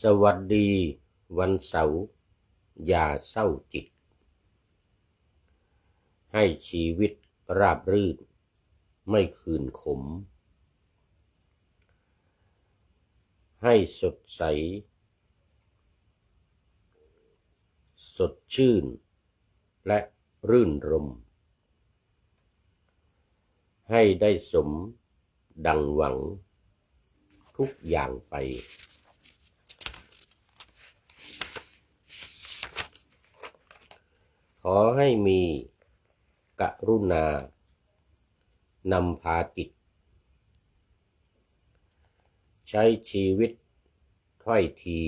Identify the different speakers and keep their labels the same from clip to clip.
Speaker 1: สวัสดีวันเสาร์อย่าเศร้าจิตให้ชีวิตราบรื่นไม่คืนขมให้สดใสสดชื่นและรื่นรมให้ได้สมดังหวังทุกอย่างไปขอให้มีกรุณานำพาจิตใช้ชีวิตถ้อยที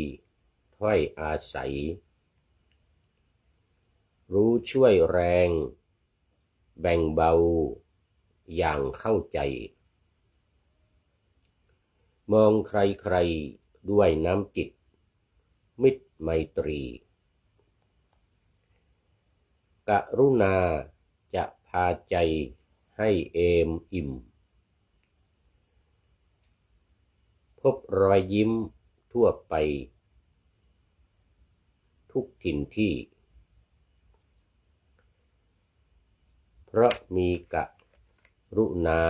Speaker 1: ถ้อยอาศัยรู้ช่วยแรงแบ่งเบาอย่างเข้าใจมองใครๆด้วยน้ำจิตมิตรไมตรีกรุณาจะพาใจให้เอมอิ่มพบรอยยิ้มทั่วไปทุกถิ่นที่เพราะมีกรุณา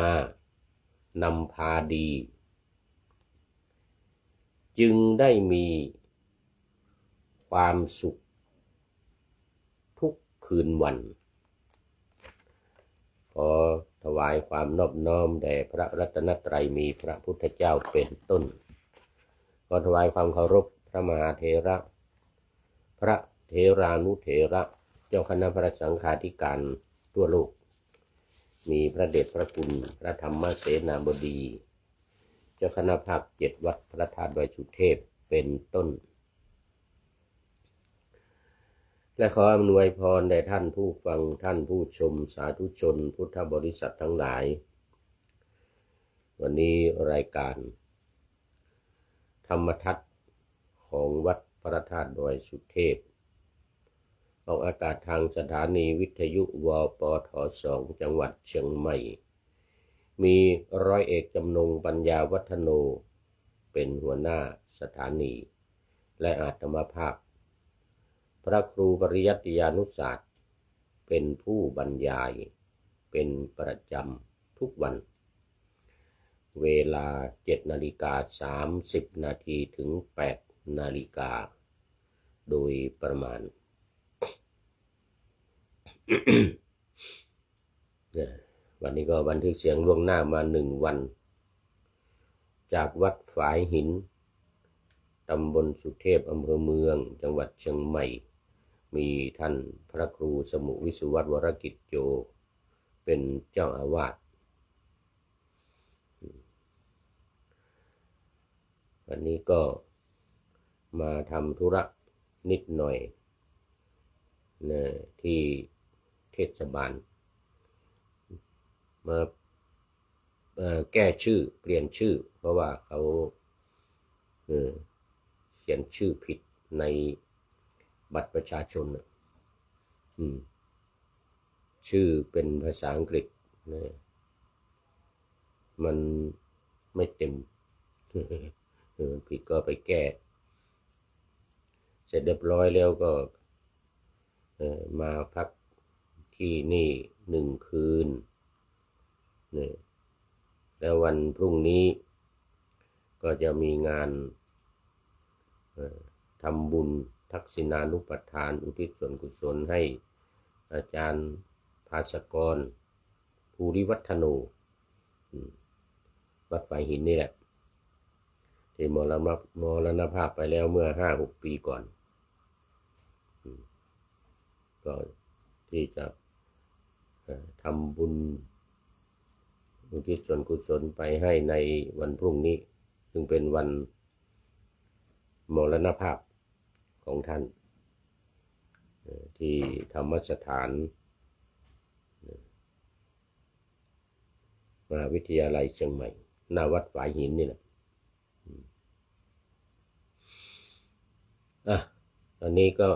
Speaker 1: นำพาดีจึงได้มีความสุขทุกคืนวันขอถวายความนอบน้อมแด่พระรัตนตรัยมีพระพุทธเจ้าเป็นต้นขอถวายความเคารพพระมหาเถระพระเถรานุเถระเจ้าคณะพระสังฆาธิการทั่วโลกมีพระเดชพระคุณพระธรรมเสนาบดีเจ้าคณะภาค7วัดพระธาตุดอยสุเทพเป็นต้นและขออำนวยพรแด่ท่านผู้ฟังท่านผู้ชมสาธุชนพุทธบริษัททั้งหลายวันนี้รายการธรรมทัศน์ของวัดพระธาตุดอยสุเทพออกอากาศทางสถานีวิทยุวปท2จังหวัดเชียงใหม่มีร้อยเอกจำนงปัญญาวัฒโนเป็นหัวหน้าสถานีและอาตมาภาพพระครูปริยัติยานุศาสตร์เป็นผู้บรรยายเป็นประจำทุกวันเวลา 7:30 นาทีถึง 8 นาฬิกาโดยประมาณ วันนี้ก็บันทึกเสียงล่วงหน้ามา1 วันจากวัดฝายหินตำบลสุเทพอำเภอเมืองจังหวัดเชียงใหม่มีท่านพระครูสมุวิสุวัตรวรกิจโจเป็นเจ้าอาวาสวันนี้ก็มาทำธุระนิดหน่อยที่เทศบาลมาแก้ชื่อเปลี่ยนชื่อเพราะว่าเขาเขียนชื่อผิดในบัตรประชาชนชื่อเป็นภาษาอังกฤษมันไม่เต็มผิดก็ไปแก้เสร็จเรียบร้อยแล้วก็มาพักที่นี่1 คืนแล้ววันพรุ่งนี้ก็จะมีงานทำบุญทักษิณานุปทานอุทิศส่วนกุศลให้อาจารย์ภาสกรภูริวัฒโนวัดฝายหินนี่แหละที่มรณภาพไปแล้วเมื่อ 5-6 ปีก่อนก็ที่จะทำบุญอุทิศส่วนกุศลไปให้ในวันพรุ่งนี้ซึ่งเป็นวันมรณภาพของท่านที่ธรรมสถานมหาวิทยาลัยเชียงใหม่หน้าวัดฝายหินนี่แหละตอนนี้ก็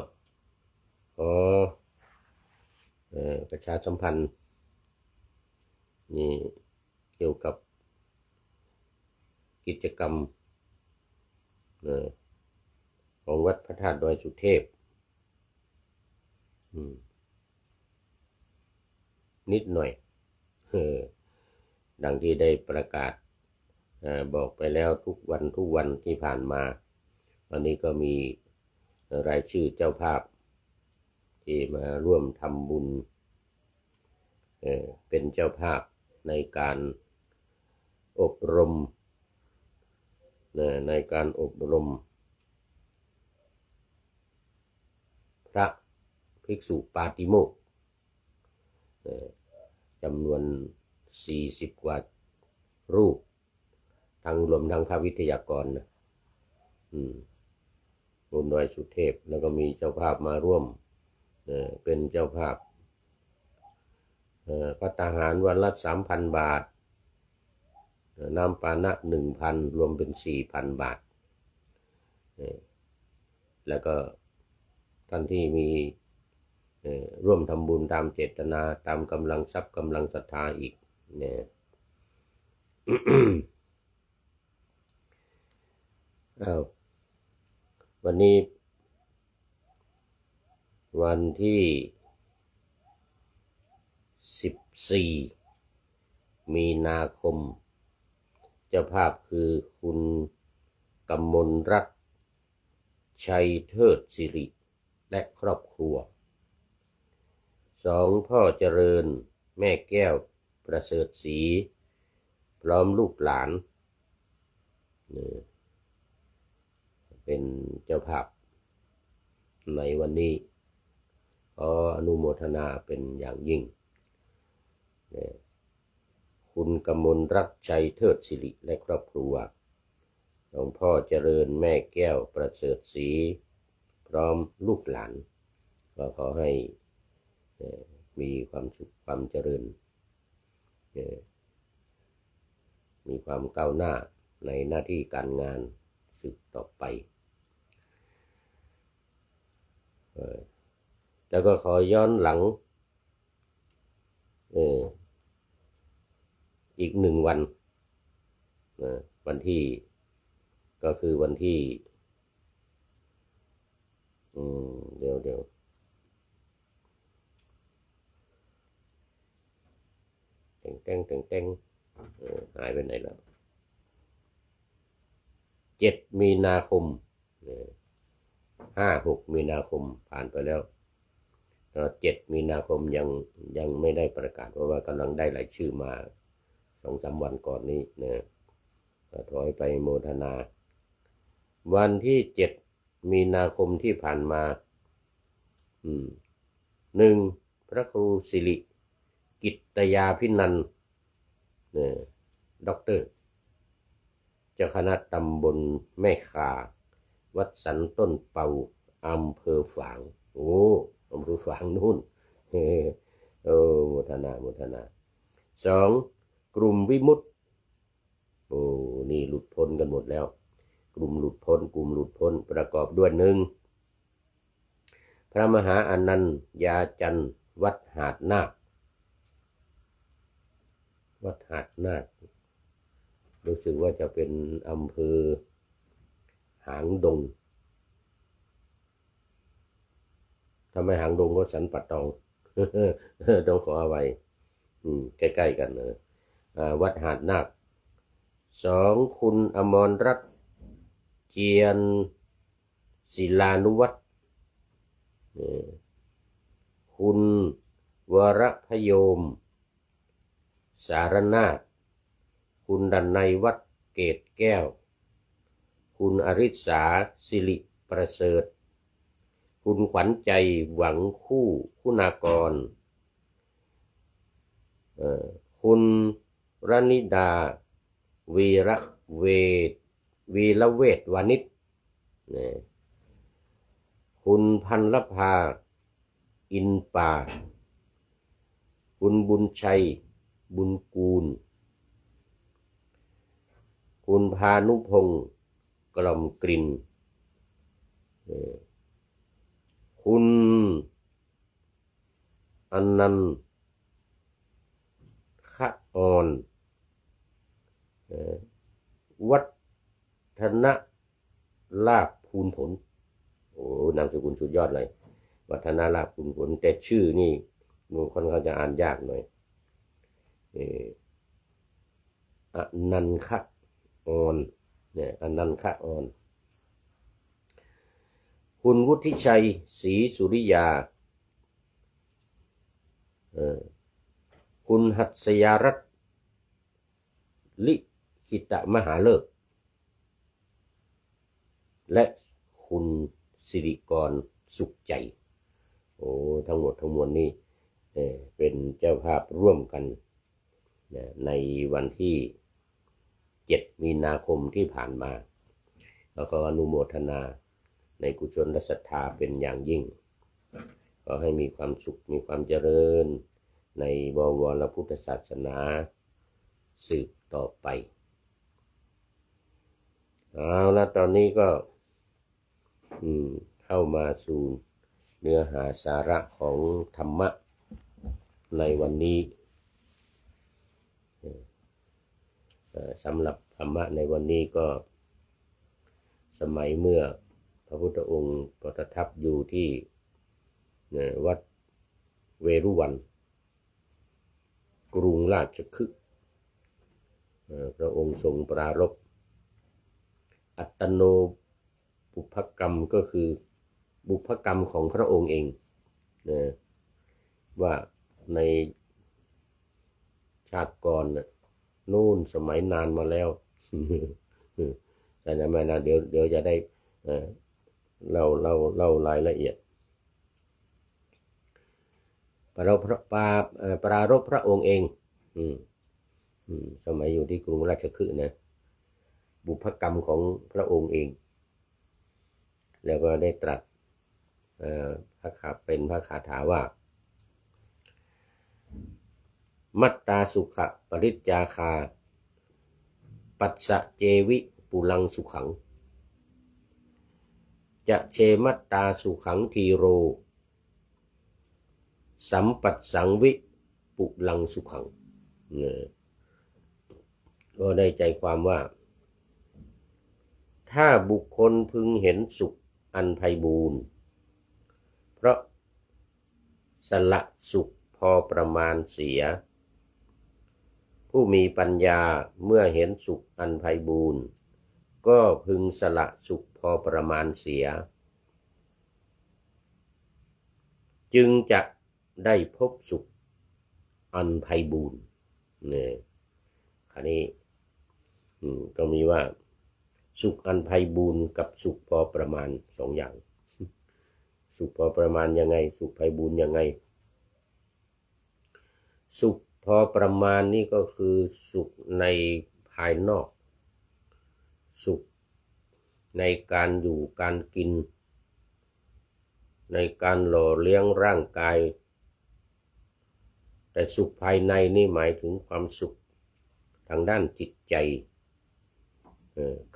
Speaker 1: ขอประชาสัมพันธ์นี่เกี่ยวกับกิจกรรม ของวัดพระธาตุดอยสุเทพนิดหน่อยดังที่ได้ประกาศบอกไปแล้วทุกวันที่ผ่านมาวันนี้ก็มีรายชื่อเจ้าภาพที่มาร่วมทำบุญเป็นเจ้าภาพในการอบรมพระภิกษุปาติโมกข์จำนวน40 กว่ารูปรวมทั้งพระวิทยากรนะบนดอยสุเทพแล้วก็มีเจ้าภาพมาร่วมเป็นเจ้าภาพภัตตาหารวันละ 3,000 บาทน้ำปานะ 1,000 รวมเป็น 4,000 บาทแล้วก็ท่านที่มีร่วมทำบุญตามเจตนาตามกำลังทรัพย์กำลังศรัทธาอีกเนี่ย วันนี้วันที่14 มีนาคมเจ้าภาพคือคุณกมลรัตน์ชัยเทิดสิริและครอบครัว2พ่อเจริญแม่แก้วประเสริฐศรีพร้อมลูกหลานเป็นเจ้าภาพในวันนี้ขออนุโมทนาเป็นอย่างยิ่งคุณกมลรัตน์ชัยเทิดสิริและครอบครัวหลวงพ่อเจริญแม่แก้วประเสริฐศรีพร้อมลูกหลานก็ขอให้มีความสุขความเจริญมีความก้าวหน้าในหน้าที่การงานสืบต่อไปแล้วก็ขอย้อนหลังอีก1 วันวันที่ก็คือวันที่เดี๋ยวแต่งหายไปไหนแล้ว7 มีนาคม5-6 มีนาคมผ่านไปแล้ว7 มีนาคมยังไม่ได้ประกาศเพราะว่ากำลังได้รายชื่อมา 2-3 วันก่อนนี้นะถอยไปโมทนาวันที่7 มีนาคมที่ผ่านมา1พระครูสิริกิตตยาภินันท์ด็อกเตอร์เจ้าคณะตำบลแม่ข่าวัดสันต้นเปาอำเภอฝางอำเภอฝางนู่นโมทนา2กลุ่มวิมุตตินี่หลุดพ้นกันหมดแล้วกลุ่มหลุดพ้นประกอบด้วย1พระมหาอนันต์ยาจันทร์วัดหาดนาครู้สึกว่าจะเป็นอำเภอหางดงทำไมหางดงก็สันปัตตอง ต้องขออภัยใกล้ๆกันนะวัดหาดนาค2คุณอมรรัตน์เจียนศิลานุวัฒน์คุณวรพโยมสารนาถคุณดันในวัดเกตแก้วคุณอริษาสิริประเสริฐคุณขวัญใจหวังคู่คุณากรคุณรณิดาวีระเวทวานิชคุณพันลภาอินป่าคุณบุญชัยบุญกูลคุณพานุพงศ์กล่อมกลิ่นคุณอนันต์ขะอ่อนวัฒนลาภภูลผล โอ้นามสกุลสุดยอดเลยวัฒนาลาภคุณผลแต่ชื่อนี่มันค่อนข้างจะอ่านยากหน่อยอนันคะออนเนี่ยอนันคะออนคุณวุฒิชัยศรีสุริยาคุณหัตถยารัตน์ลิขิตมหาเลิกและคุณสิริกรสุขใจโอ้ทั้งหมดทั้งมวลนี้เป็นเจ้าภาพร่วมกันในวันที่7 มีนาคมที่ผ่านมาแล้วก็อนุโมทนาในกุศลและศรัทธาเป็นอย่างยิ่งก็ให้มีความสุขมีความเจริญในบวรพุทธศาสนาสืบต่อไปเอาละตอนนี้ก็เข้ามาสู่เนื้อหาสาระของธรรมะในวันนี้สำหรับธรรมะในวันนี้ก็สมัยเมื่อพระพุทธองค์ประทับอยู่ที่วัดเวรุวันกรุงราชคฤห์พระองค์ทรงปรารภอัตโนบุพกรรมก็คือบุพกรรมของพระองค์เองว่าในชาติก่อนนู่นสมัยนานมาแล้วแต่นะไม่นานเดี๋ยวจะได้เล่ารายละเอียดปรารภพระองค์เองสมัยอยู่ที่กรุงราชคฤห์นะบุพกรรมของพระองค์เองแล้วก็ได้ตรัสเป็นพระคาถาว่ามัตตาสุขะปริจจาคาปัสสะเจวิปุลังสุขังจะเชมัตตาสุขังทีโรสัมปัสสังวิปุลังสุขังก็ได้ใจความว่าถ้าบุคคลพึงเห็นสุขอันไพบูรณ์เพราะสละสุขพอประมาณเสียผู้มีปัญญาเมื่อเห็นสุขอันไพบูรณ์ก็พึงสละสุขพอประมาณเสียจึงจะได้พบสุขอันไพบูรณ์เนี่ยคราวนี้ก็มีว่าสุขอันไพบูรณ์กับสุขพอประมาณสองอย่างสุขพอประมาณยังไงสุขไพบูรณ์ยังไงสุขพอประมาณนี่ก็คือสุขในภายนอกสุขในการอยู่การกินในการหล่อเลี้ยงร่างกายแต่สุขภายในนี่หมายถึงความสุขทางด้านจิตใจ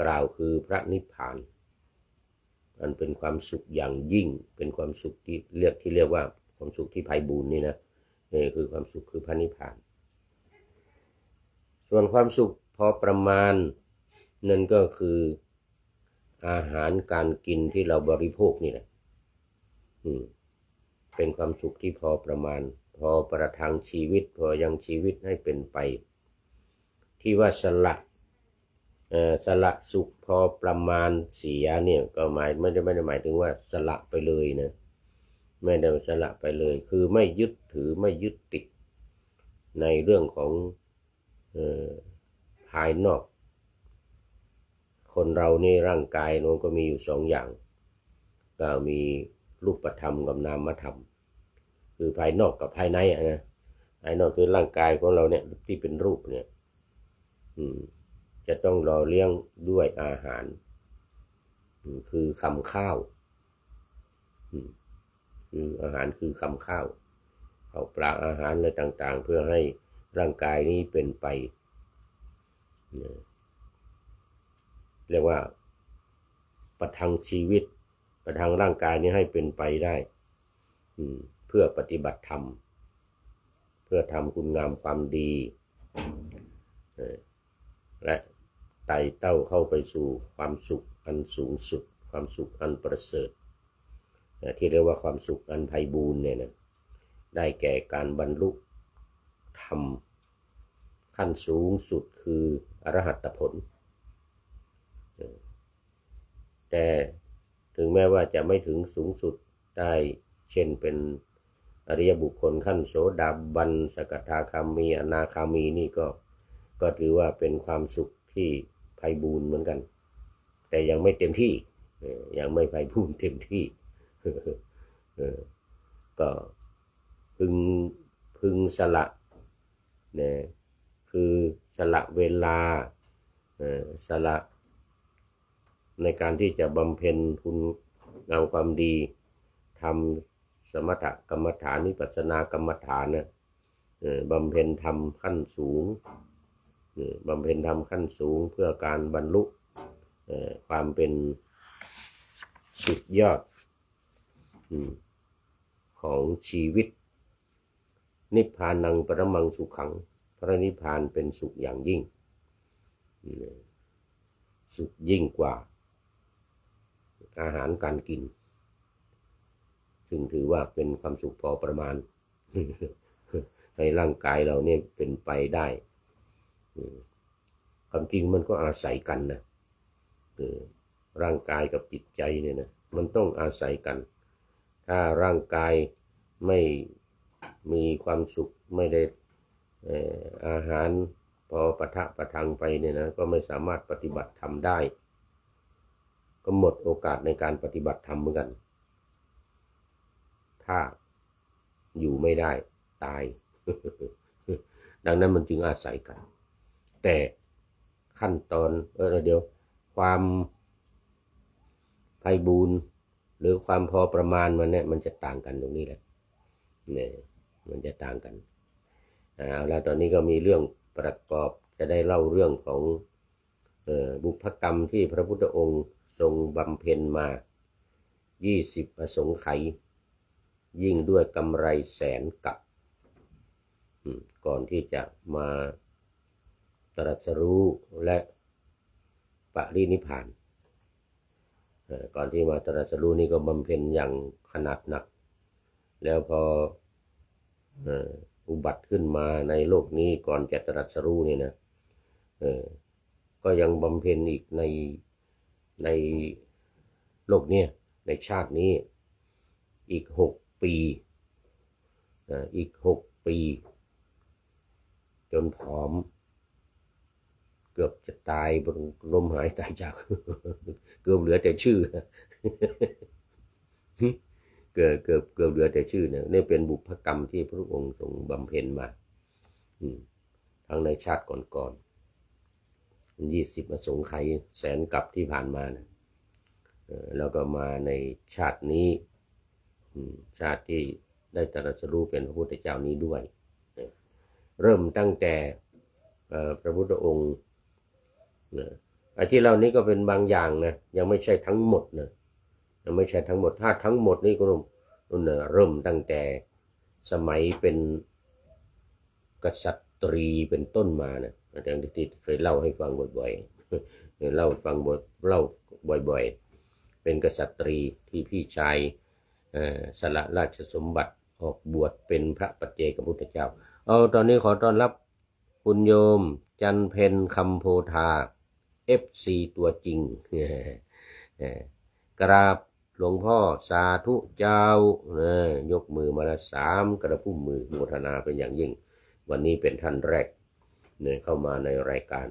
Speaker 1: กล่าวคือพระนิพพานอันเป็นความสุขอย่างยิ่งเป็นความสุขที่เรียกว่าความสุขที่ไพบูลย์นี่นะนี่คือความสุขคือพระนิพพานส่วนความสุขพอประมาณนั่นก็คืออาหารการกินที่เราบริโภคนี่แหละเป็นความสุขที่พอประมาณพอประทังชีวิตพอยังชีวิตให้เป็นไปที่ว่าสละสุขพอประมาณเสียเนี่ยก็ไม่ได้หมายถึงว่าสละไปเลยนะไม่ได้สละไปเลยคือไม่ยึดถือไม่ยึดติดในเรื่องของภายนอกคนเรานี่ร่างกายมันก็มีอยู่สองอย่างก็มีรูปธรรมกับนามธรรมคือภายนอกกับภายในนะภายนอกคือร่างกายของเราเนี่ยที่เป็นรูปเนี่ยจะต้องหล่อเลี้ยงด้วยอาหารคือคำข้าวอาหารคือคำข้าวข้าวปลาอาหารอะไรต่างๆเพื่อให้ร่างกายนี้เป็นไปเรียกว่าประทังชีวิตประทังร่างกายนี้ให้เป็นไปได้เพื่อปฏิบัติธรรมเพื่อทำคุณงามความดีและไต่เต้าเข้าไปสู่ความสุขอันสูงสุดความสุขอันประเสริฐ ที่เรียกว่าความสุขอันไพบูลย์เนี่ยนะได้แก่การบรรลุธรรมขั้นสูงสุดคืออรหัตผลแต่ถึงแม้ว่าจะไม่ถึงสูงสุดได้เช่นเป็นอริยบุคคลขั้นโสดาบันสกทาคามีอนาคามีนี่ก็ถือว่าเป็นความสุขที่ไพบูลย์เหมือนกันแต่ยังไม่เต็มที่ยังไม่ไพบูลย์เต็มที่ก็พึงสละเนี่ยคือสละเวลาสละในการที่จะบำเพ็ญคุณงามความดีทำสมถกรรมฐานวิปัสสนากรรมฐานนะบำเพ็ญธรรมขั้นสูงบำเพ็ญธรรมขั้นสูงเพื่อการบรรลุความเป็นสุดยอดของชีวิตนิพพานังปรมังสุขังพระนิพพานเป็นสุขอย่างยิ่งสุขยิ่งกว่าอาหารการกินซึ่งถือว่าเป็นความสุขพอประมาณให้ร่างกายเราเนี่ยเป็นไปได้ความจริงมันก็อาศัยกันนะร่างกายกับจิตใจเนี่ยนะมันต้องอาศัยกันถ้าร่างกายไม่มีความสุขไม่ได้อาหารพอปะทะประทังไปเนี่ยนะก็ไม่สามารถปฏิบัติธรรมได้ก็หมดโอกาสในการปฏิบัติธรรมเหมือนกันถ้าอยู่ไม่ได้ตาย ดังนั้นมันจึงอาศัยกันแต่ขั้นตอนเดี๋ยวความไพบูลย์หรือความพอประมาณมันเนี่ยมันจะต่างกันตรงนี้แหละเนี่ยมันจะต่างกันแล้วตอนนี้ก็มีเรื่องประกอบจะได้เล่าเรื่องของบุพกรรมที่พระพุทธองค์ทรงบำเพ็ญมา20อสงไขยยิ่งด้วยกำไรแสนกับก่อนที่จะมาตรัสรู้และปรินิพพานก่อนที่มาตรัสรู้นี่ก็บำเพ็ญอย่างขนาดหนักแล้วพออุบัติขึ้นมาในโลกนี้ก่อนจะตรัสรู้นี่นะก็ยังบำเพ็ญอีกในโลกนี้ในชาตินี้อีก6 ปีอีก6 ปีจนผอมเกือบจะตายบนลมหายใจจากเกือบเหลือแต่ชื่อเกือบเหลือแต่ชื่อเนี่ยนี่เป็นบุพกรรมที่พระองค์ทรงบำเพ็ญมาทั้งในชาติก่อน20อสงไขยแสนกับที่ผ่านมานะแล้วก็มาในชาตินี้ชาติที่ได้ตรัสรู้เป็นพระพุทธเจ้านี้ด้วยเริ่มตั้งแต่พระพุทธองค์ไอ้ที่เรานี้ก็เป็นบางอย่างนะยังไม่ใช่ทั้งหมดนะยังไม่ใช่ทั้งหมดถ้าทั้งหมดนี่ก็เริ่มตั้งแต่สมัยเป็นกษัตรีเป็นต้นมานะอาจารย์ที่เคยเล่าให้ฟังบ่อยๆเล่าบ่อยๆเป็นกษัตรีที่พี่ชายสละราชสมบัติออกบวชเป็นพระปัจเจกพุทธเจ้าตอนนี้ขอต้อนรับคุณโยมจันเพ็ญคำโพธา FC ตัวจริงกราบหลวงพ่อสาธุเจ้ายกมือมาละ3 กระพุ่มมือโมทนาเป็นอย่างยิ่งวันนี้เป็นท่านแรกเนี่ยเข้ามาในรายการ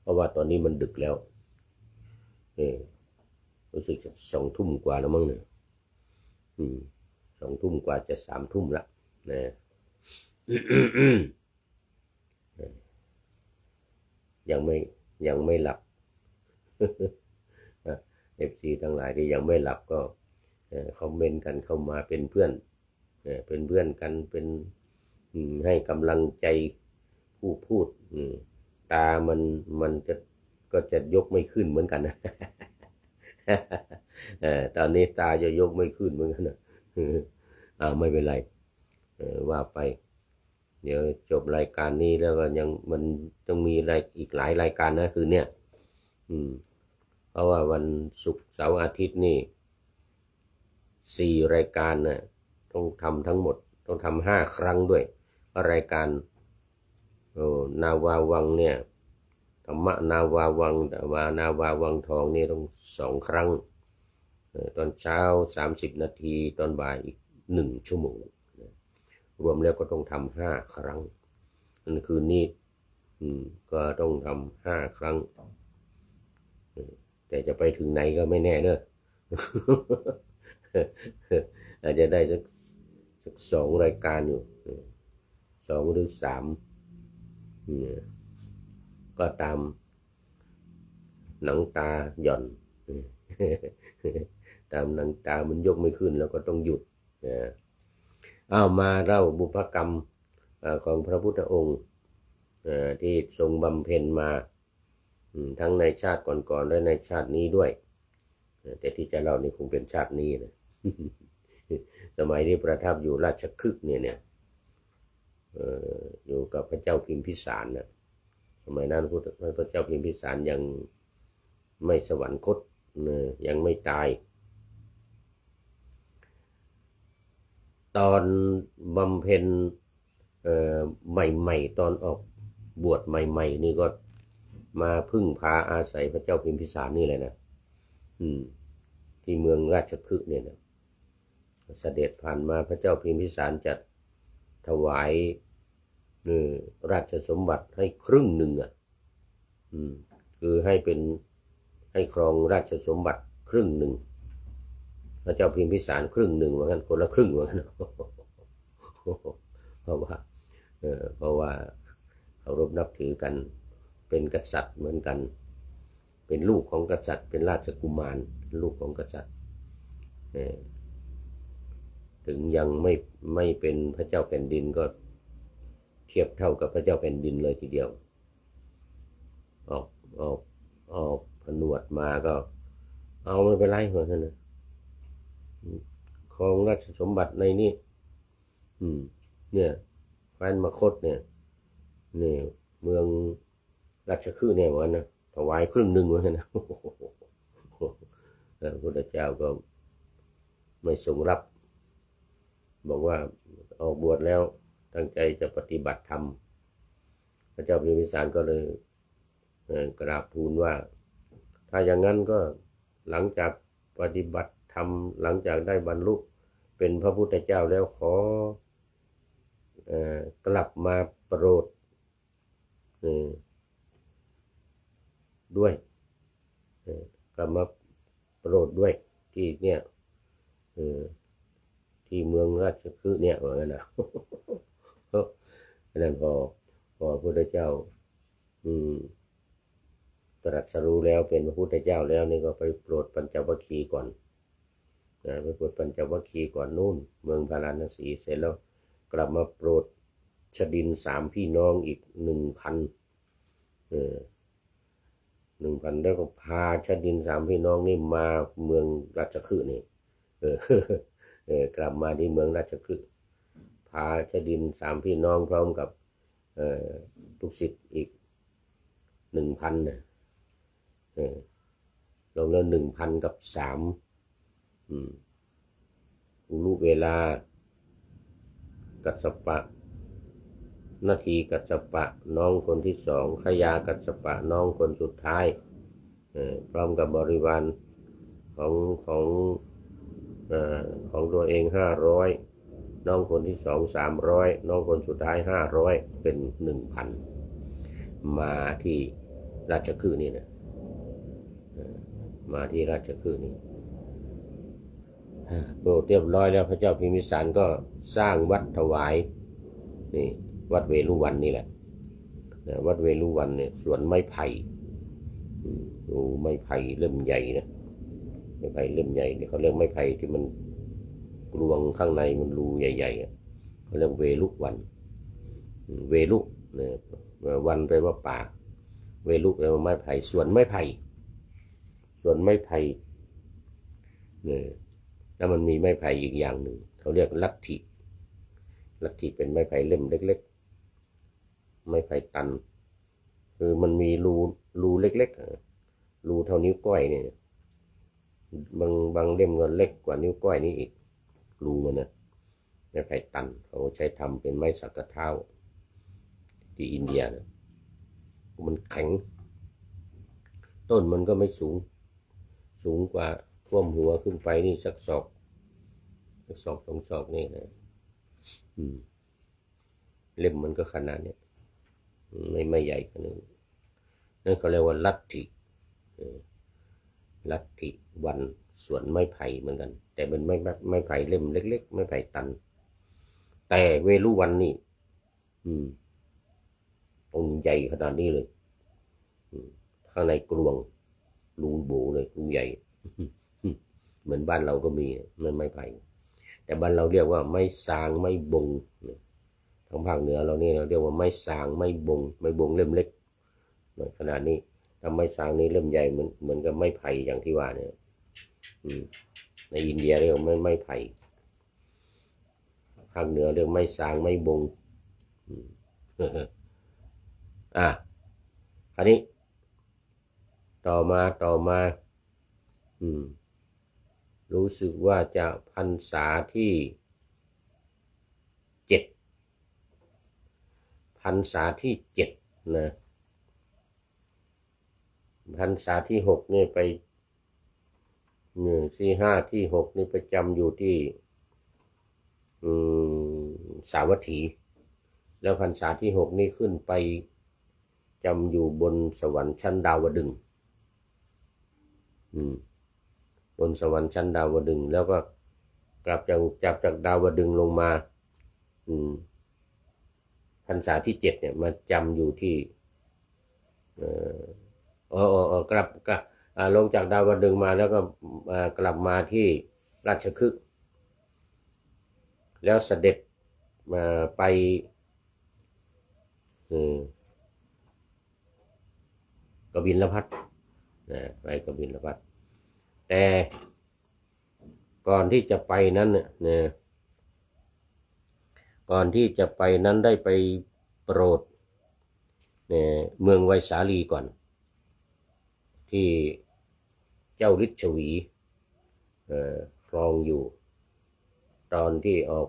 Speaker 1: เพราะว่าตอนนี้มันดึกแล้วรู้สึกจะ2 ทุ่มกว่าแล้วมั้งเนี่ย2 ทุ่มกว่าจะ3 ทุ่มละนะยังไม่หลับFC ทั้งหลายที่ยังไม่หลับก็คอมเมนต์กันเข้ามาเป็นเพื่อนกันเป็นให้กำลังใจผู้พูดตามันก็จะยกไม่ขึ้นเหมือนกันนะตอนนี้ตาจะยกไม่ขึ้นเหมือนกันนะไม่เป็นไรว่าไปเดี๋ยวจบรายการนี้แล้วก็ยังมันต้องมีอีกหลายรายการนะคือเนี่ย เพราะว่าวันศุกร์เสาร์อาทิตย์นี่4 รายการนะต้องทำทั้งหมดต้องทำ5 ครั้งด้วยรายการนาวาวังเนี่ยธรรมะนาวาวังแต่ว่านาวาวังทองนี่ต้อง2 ครั้งตอนเช้า30 นาทีตอนบ่ายอีก1 ชั่วโมงรวมแล้วก็ต้องทำ5 ครั้งนั่นคือนี่ก็ต้องทำ5 ครั้งแต่จะไปถึงไหนก็ไม่แน่เนอะ อาจจะได้สัก2 รายการอยู่2 หรือ 3ก็ตามหนังตาหย่อนตามหนังตามันยกไม่ขึ้นแล้วก็ต้องหยุดมาเล่าบุพกรรมของพระพุทธองค์ที่ทรงบำเพ็ญมาทั้งในชาติก่อนๆและในชาตินี้ด้วยแต่ที่จะเล่านี่คงเป็นชาตินี้นะ สมัยที่ประทับอยู่ราชคฤห์เนี่ยอยู่กับพระเจ้าพิมพิสารนะสมัยนั้นพระเจ้าพิมพิสารยังไม่สวรรคตยังไม่ตายตอนบำเพ็ญใหม่ๆตอนออกบวชใหม่ๆนี่ก็มาพึ่งพาอาศัยพระเจ้าพิมพิสารนี่เลยนะที่เมืองราชคฤห์เนี่ยนะเสด็จผ่านมาพระเจ้าพิมพิสารจัดถวายราชสมบัติให้ครึ่งหนึ่งคือให้ครองราชสมบัติครึ่งหนึ่งพระเจ้าพิมพิสารครึ่งหนึ่งว่างั้นคนละครึ่งว่างั้น เพราะว่าเคารพนับถือกันเป็นกษัตริย์เหมือนกันเป็นลูกของกษัตริย์เป็นราชกุมารลูกของกษัตริย์ถึงยังไม่เป็นพระเจ้าแผ่นดินก็เทียบเท่ากับพระเจ้าแผ่นดินเลยทีเดียวออกผนวดมาก็เอาไม่เป็นไรเหมือนกันนะครองราชสมบัติในนี้เนี่ยแคว้นมคธเนี่ยเมืองราชคฤห์เนี่ยวันนะถวายครึ่งหนึ่งเหมือนกันนะพระพุทธเจ้าก็ไม่ทรงรับบอกว่าออกบวชแล้วตั้งใจจะปฏิบัติธรรมพระเจ้าพิมพิสารก็เลยกราบทูลว่าถ้าอย่างนั้นก็หลังจากปฏิบัติธรรมหลังจากได้บรรลุเป็นพระพุทธเจ้าแล้วขอกลับมาโปรดด้วยกลับมาโปรดด้วยที่เนี่ยที่เมืองราชคฤห์เนี่ยว่างั้นนะนั่นพอพระพุทธเจ้าตรัสรู้แล้วเป็นพระพุทธเจ้าแล้วนี่ก็ไปโปรดปัญจวัคคีย์ก่อนไปโปรดปัญจวัคคีย์ก่อนนู่นเมืองพาราณสีเสร็จแล้วกลับมาโปรดชดิน3 พี่น้องอีก 1,000 แล้วก็พาชดิน3 พี่น้องนี่มาเมืองราชคฤห์นี่กลับมาที่เมืองราชคฤห์พาชดิน3 พี่น้องพร้อมกับลูกศิษย์อีก 1,000 นะลงแล้ว1,000 กับ 3อุลุเวลากัสสปะนาทีกัสสปะน้องคนที่2ขยากัสสปะน้องคนสุดท้ายพร้อมกับบริวารของตัวเอง500น้องคนที่2 300น้องคนสุดท้าย500เป็น 1,000 มาที่ราชคฤห์นี่นะมาที่ราชคฤห์นี่โปรดเรียบร้อยแล้วพระเจ้าพิมพิสารก็สร้างวัดถวายนี่วัดเวฬุวันนี่แหละวัดเวฬุวันเนี่ยสวนไม้ไผ่ไม้ไผ่เล่มใหญ่นะไม้ไผ่เล่มใหญ่เนี่ยเขาเรียกไม้ไผ่ที่มันกลวงข้างในมันรูใหญ่ๆเขาเรียกเวฬุวันเวฬุเนี่ยวันแปลว่าป่าเวฬุแปลว่าไม้ไผ่สวนไม้ไผ่เนี่ยแล้วมันมีไม้ไผ่อีกอย่างหนึ่งเขาเรียกลัทธิเป็นไม้ไผ่เล่มเล็กๆไม้ไผ่ตันคือมันมีรูเล็ก รูเท่านิ้วก้อยเนี่ยบางเล่มก็เล็กกว่านิ้วก้อยนี่อีกรูมันนะไม้ไผ่ตันเขาใช้ทำเป็นไม้สักกะเท้าที่อินเดียนะมันแข็งต้นมันก็ไม่สูงกว่าท่วมหัวขึ้นไปนี่สักศอกสองศอกนี่นะเล่มมันก็ขนาดนี้ไม่ใหญ่ขนาดนี้นั่นเขาเรียกว่าลัทธิวันสวนไม้ไผ่เหมือนกันแต่เป็นไม้ไผ่เล่มเล็กๆไม้ไผ่ตันแต่เวรุวันนี่องค์ใหญ่ขนาดนี้เลยข้างในกลวงรูโบเลยรูใหญ่ เหมือนบ้านเราก็มีไม้ไผ่แต่บ้านเราเรียกว่าไม้สางไม้บงทางภาคเหนือเรานี่เราเรียกว่าไม้สางไม้บงเล่มเล็กขนาดนี้ทำไม้สางนี้เล่มใหญ่เหมือนกับไม้ไผ่อย่างที่ว่าเนี่ยในอินเดียเรียกว่าไม้ไผ่ภาคเหนือเรียกไม้สางไม้บงคราวนี้ต่อมารู้สึกว่าจะพรรษาที่7นะพรรษาที่6นี่ไป4-5ที่6นี่ประจำอยู่ที่สาวัตถีแล้วพรรษาที่6นี่ขึ้นไปจำอยู่บนสวรรค์ชั้นดาวดึงส์บนสวรรค์ชั้นดาวดึงส์แล้วก็กลับจากดาวดึงส์ลงมาพรรษาที่7เนี่ยมาจำอยู่ที่กลับลงจากดาวดึงส์มาแล้วก็กลับมาที่ราชคฤห์แล้วเสด็จไปกบิลพัสไปกบิลพัสแต่ก่อนที่จะไปนั้นเนี่ยก่อนที่จะไปนั้นได้ไปโปรดเมืองไวสาลีก่อนที่เจ้าฤทธิ์ชวีครองอยู่ตอนที่ออก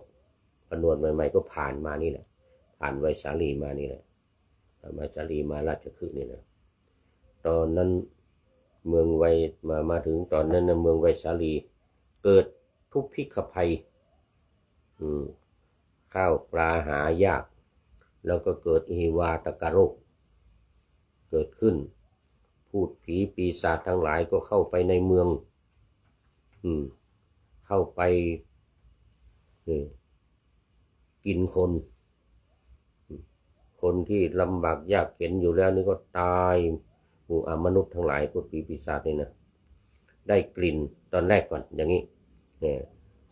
Speaker 1: ผนวดใหม่ๆก็ผ่านมานี่แหละผ่านไวสาลีมานี่แหละไวสาลีมาราชคฤห์นี่นะตอนนั้นเมืองไวมาถึงตอนนั้นเมืองไวสาลีเกิดทุพพิฆภัยข้าวปลาหายากแล้วก็เกิดหิวาตกโรคเกิดขึ้นพูดผีปีศาจทั้งหลายก็เข้าไปในเมืองเข้าไปกินคนที่ลำบากยากเข็ญอยู่แล้วนี่ก็ตายหมู่มนุษย์ทั้งหลายพูดผีปีศาจนี่นะได้กลิ่นตอนแรกก่อนอย่างนี้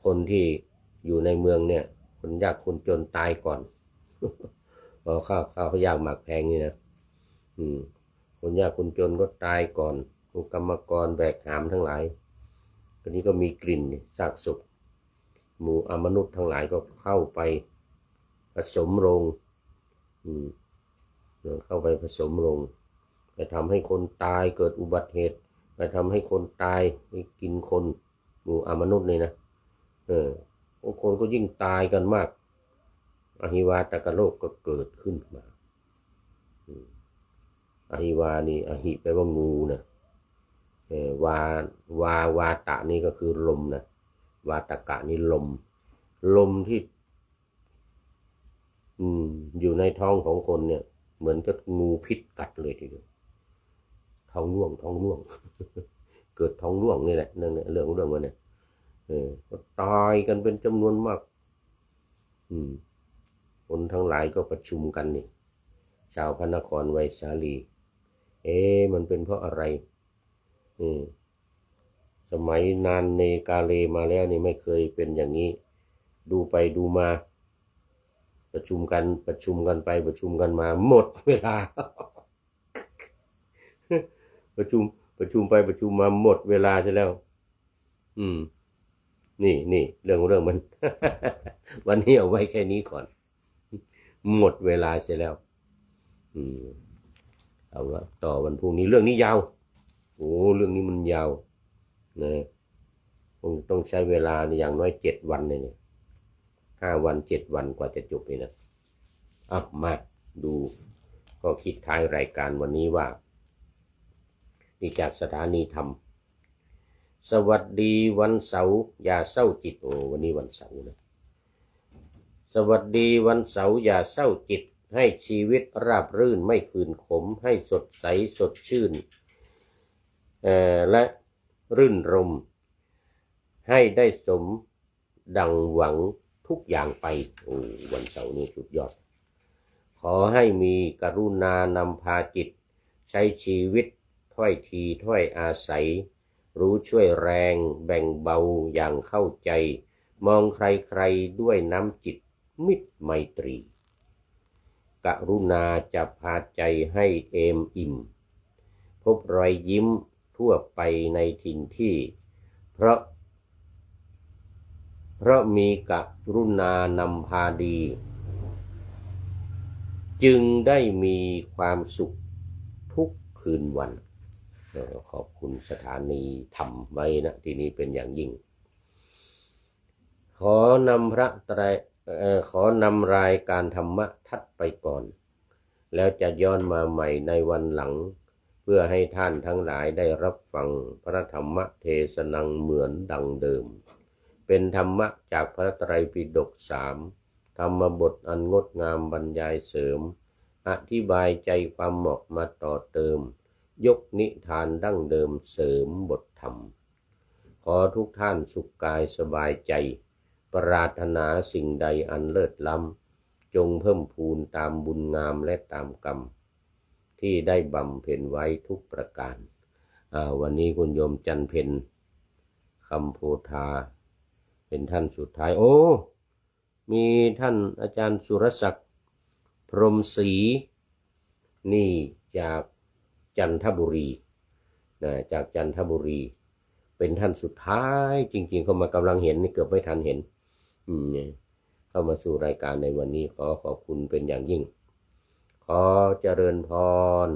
Speaker 1: คนที่อยู่ในเมืองเนี่ยคนยากคนจนตายก่อนพอข้าวเขายากหมากแพงนี่นะคนยากคนจนก็ตายก่อนพวกกรรมกรแบกหามทั้งหลายทีนี้ก็มีกลิ่นซากศพหมู่มนุษย์ทั้งหลายก็เข้าไปผสมโรงเข้าไปผสมโรงไปทำให้คนตายเกิดอุบัติเหตุไปทำให้คนตายไปกินคนหมู่มนุษย์นี่นะคนก็ยิ่งตายกันมากอหิวาตกโรคก็เกิดขึ้นมาอหิวานี่อหิแปลว่างูนะวาตะนี่ก็คือลมนะวาตกะนี่ลมที่อยู่ในท้องของคนเนี่ยเหมือนกับงูพิษกัดเลยทีเดียวท้องร่วง เกิดท้องร่วงนี่แหละนั่นเรื่องมันเนี่ยก็ตายกันเป็นจำนวนมากคนทั้งหลายก็ประชุมกันนี่ชาวพระนครไวสาลีมันเป็นเพราะอะไรสมัยนานเนกาเลมาแล้วนี่ไม่เคยเป็นอย่างนี้ดูไปดูมาประชุมกันไปประชุมกันมาหมดเวลา ประชุมไปประชุมมาหมดเวลาใช่แล้วนี่เรื่องมัน วันนี้เอาไว้แค่นี้ก่อนหมดเวลาเสียแล้วเอาละต่อวันพรุ่งนี้เรื่องนี้ยาว โอ้เรื่องนี้มันยาวนะคงต้องใช้เวลาอย่างน้อย7 วันเลยเนี่ย5 วัน7 วันกว่าจะจบเลยนะมาดูก็คิดท้ายรายการวันนี้ว่านี่จากสถานีธรรมสวัสดีวันเสาร์อย่าเศร้าจิตโอ้วันนี้วันเสาร์นะสวัสดีวันเสาร์อย่าเศร้าจิตให้ชีวิตราบรื่นไม่ฝืนขมให้สดใสสดชื่นและรื่นรมให้ได้สมดังหวังทุกอย่างไปโอ้วันเสาร์นี้สุดยอดขอให้มีกรุณานำพาจิตใช้ชีวิตถ้อยทีถ้อยอาศัยรู้ช่วยแรงแบ่งเบาอย่างเข้าใจมองใครๆด้วยน้ำจิตมิตรไมตรีกรุณาจะพาใจให้เอมอิ่มพบรอยยิ้มทั่วไปในถิ่นที่เพราะมีกรุณานำพาดีจึงได้มีความสุขทุกคืนวันขอบคุณสถานีธรรมไว้นะที่นี้เป็นอย่างยิ่งขอนำรายการธรรมะทัดไปก่อนแล้วจะย้อนมาใหม่ในวันหลังเพื่อให้ท่านทั้งหลายได้รับฟังพระธรรมเทศนาเหมือนดังเดิมเป็นธรรมะจากพระไตรปิฎก3ธรรมบทอันงดงามบรรยายเสริมอธิบายใจความเหมาะมาต่อเติมยกนิทานดั้งเดิมเสริมบทธรรมขอทุกท่านสุขกายสบายใจปรารถนาสิ่งใดอันเลิศล้ำจงเพิ่มพูนตามบุญงามและตามกรรมที่ได้บำเพ็ญไว้ทุกประการวันนี้คุณโยมจันเพ็ญคำโพธาเป็นท่านสุดท้ายมีท่านอาจารย์สุรศักดิ์พรหมศรีนี่จากจันทบุรีจากจันทบุรีเป็นท่านสุดท้ายจริงๆเขามากำลังเห็นนี่เกือบไม่ทันเห็นเข้ามาสู่รายการในวันนี้ขอขอบคุณเป็นอย่างยิ่งขอเจริญพร